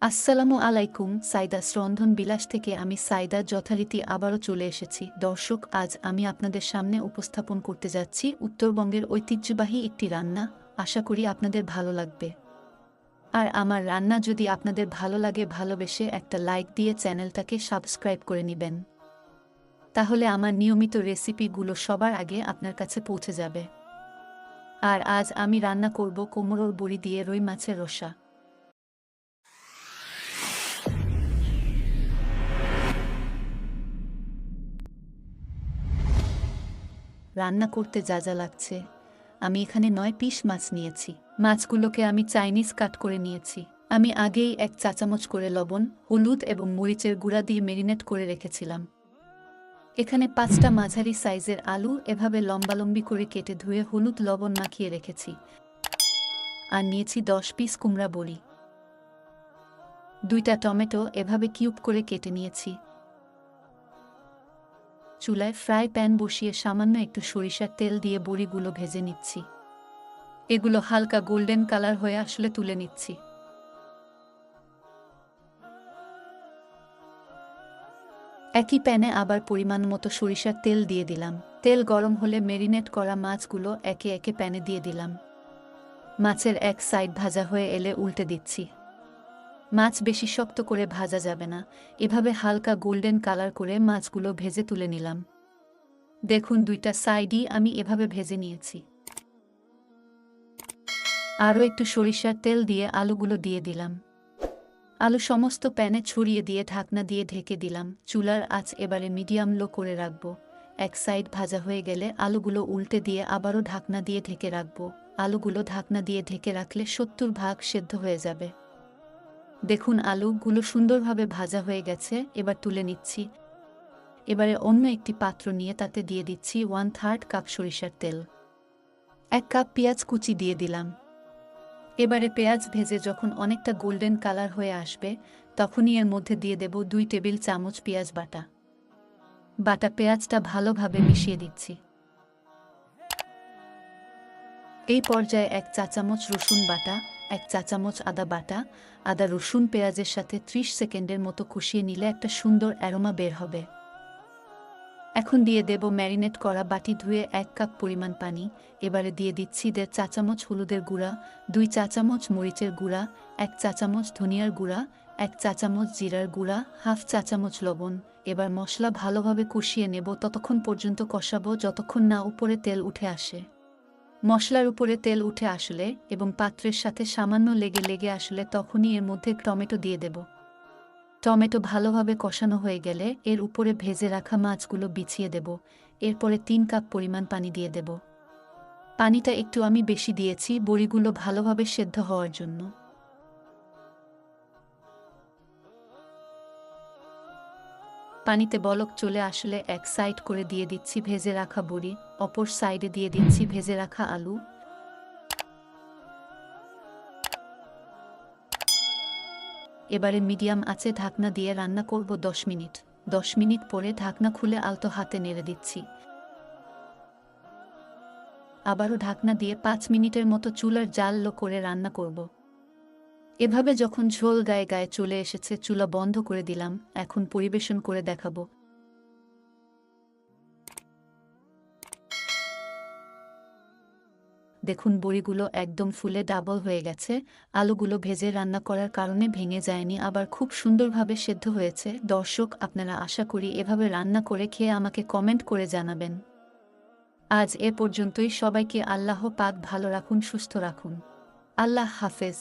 আসসালামু আলাইকুম। সাইদাস রন্ধন বিলাস থেকে আমি সাইদা যথারীতি আবারও চলে এসেছি। দর্শক, আজ আমি আপনাদের সামনে উপস্থাপন করতে যাচ্ছি উত্তরবঙ্গের ঐতিহ্যবাহী একটি রান্না। আশা করি আপনাদের ভালো লাগবে। আর আমার রান্না যদি আপনাদের ভালো লাগে, ভালোবেসে একটা লাইক দিয়ে চ্যানেলটাকে সাবস্ক্রাইব করে নেবেন। তাহলে আমার নিয়মিত রেসিপিগুলো সবার আগে আপনার কাছে পৌঁছে যাবে। আর আজ আমি রান্না করব কুমড়োর বড়ি দিয়ে রুই মাছের রসা। রান্না করতে যা যা লাগছে, আমি এখানে 9 পিস মাছ নিয়েছি। মাছগুলোকে আমি চাইনিজ কাট করে নিয়েছি। আমি আগেই 1 চা চামচ করে লবণ, হলুদ এবং মরিচের গুঁড়া দিয়ে মেরিনেট করে রেখেছিলাম। এখানে 5টা মাঝারি সাইজের আলু এভাবে লম্বালম্বি করে কেটে ধুয়ে হলুদ লবণ মাখিয়ে রেখেছি। আর নিয়েছি 10 পিস কুমড়া বড়ি। 2টা টমেটো এভাবে কিউব করে কেটে নিয়েছি। চুলায় ফ্রাই প্যান বসিয়ে সামান্য একটু সরিষার তেল দিয়ে বড়িগুলো ভেজে নিচ্ছি। এগুলো হালকা গোল্ডেন কালার হয়ে আসলে তুলে নিচ্ছি। একই প্যানে আবার পরিমাণ মতো সরিষার তেল দিয়ে দিলাম। তেল গরম হলে মেরিনেট করা মাছগুলো একে একে প্যানে দিয়ে দিলাম। মাছের এক সাইড ভাজা হয়ে এলে উল্টে দিচ্ছি। মাছ বেশি শক্ত করে ভাজা যাবে না, এভাবে হালকা গোল্ডেন কালার করে মাছগুলো ভেজে তুলে নিলাম। দেখুন, 2টা সাইডই আমি এভাবে ভেজে নিয়েছি। আরও একটু সরিষার তেল দিয়ে আলুগুলো দিয়ে দিলাম। আলু সমস্ত প্যানে ছড়িয়ে দিয়ে ঢাকনা দিয়ে ঢেকে দিলাম। চুলার আঁচ এবারে মিডিয়াম লো করে রাখব। এক সাইড ভাজা হয়ে গেলে আলুগুলো উল্টে দিয়ে আবারও ঢাকনা দিয়ে ঢেকে রাখব। আলুগুলো ঢাকনা দিয়ে ঢেকে রাখলে 70% সেদ্ধ হয়ে যাবে। দেখুন, আলুগুলো সুন্দরভাবে ভাজা হয়ে গেছে, এবার তুলে নিচ্ছি। এবারে অন্য একটি পাত্র নিয়ে তাতে দিয়ে দিচ্ছি 1/3 কাপ সরিষার তেল। 1 কাপ পেঁয়াজ কুচি দিয়ে দিলাম। এবারে পেঁয়াজ ভেজে যখন অনেকটা গোল্ডেন কালার হয়ে আসবে, তখনই এর মধ্যে দিয়ে দেব 2 টেবিল চামচ পেঁয়াজ বাটা। বাটা পেঁয়াজটা ভালোভাবে মিশিয়ে দিচ্ছি। এই পর্যায়ে 1 চা চামচ রসুন বাটা, 1 চা চামচ আদা বাটা। আদা রসুন পেঁয়াজের সাথে 30 সেকেন্ডের মতো কষিয়ে নিলে একটা সুন্দর অ্যারোমা বের হবে। এখন দিয়ে দেব ম্যারিনেট করা বাটি ধুয়ে 1 কাপ পরিমাণ পানি। এবারে দিয়ে দিচ্ছি 1.5 চা চামচ হলুদের গুঁড়া, 2 চা চামচ মরিচের গুঁড়া, 1 চা চামচ ধনিয়ার গুঁড়া, 1 চা চামচ জিরার গুঁড়া, হাফ চা চামচ লবণ। এবার মশলা ভালোভাবে কষিয়ে নেব, ততক্ষণ পর্যন্ত কষাবো যতক্ষণ না উপরে তেল উঠে আসে। মশলার উপরে তেল উঠে আসলে এবং পাত্রের সাথে সামান্য লেগে লেগে আসলে তখনই এর মধ্যে টমেটো দিয়ে দেব। টমেটো ভালোভাবে কষানো হয়ে গেলে এর উপরে ভেজে রাখা মাছগুলো বিছিয়ে দেব। এরপরে 3 কাপ পরিমাণ পানি দিয়ে দেব। পানিটা একটু আমি বেশি দিয়েছি বড়িগুলো ভালোভাবে সেদ্ধ হওয়ার জন্য। পানিতে বলক চলে আসলে এক সাইড করে দিয়ে দিচ্ছি ভেজে রাখা বড়ি, অপর সাইডে দিয়ে দিচ্ছি ভেজে রাখা আলু। এবারে মিডিয়াম আঁচে ঢাকনা দিয়ে রান্না করব 10 মিনিট। 10 মিনিট পরে ঢাকনা খুলে আলতো হাতে নেড়ে দিচ্ছি। আবারও ঢাকনা দিয়ে 5 মিনিটের মতো চুলার জাল লো করে রান্না করব। এভাবে যখন ঝোল গায়ে গায়ে চলে এসেছে, চুলা বন্ধ করে দিলাম। এখন পরিবেশন করে দেখাবো। দেখুন, বড়িগুলো একদম ফুলে ডাবল হয়ে গেছে। আলুগুলো ভেজে রান্না করার কারণে ভেঙে যায়নি, আবার খুব সুন্দরভাবে সেদ্ধ হয়েছে। দর্শক, আপনারা আশা করি এভাবে রান্না করে খেয়ে আমাকে কমেন্ট করে জানাবেন। আজ এ পর্যন্তই। সবাইকে আল্লাহ পাক ভালো রাখুন, সুস্থ রাখুন। আল্লাহ হাফেজ।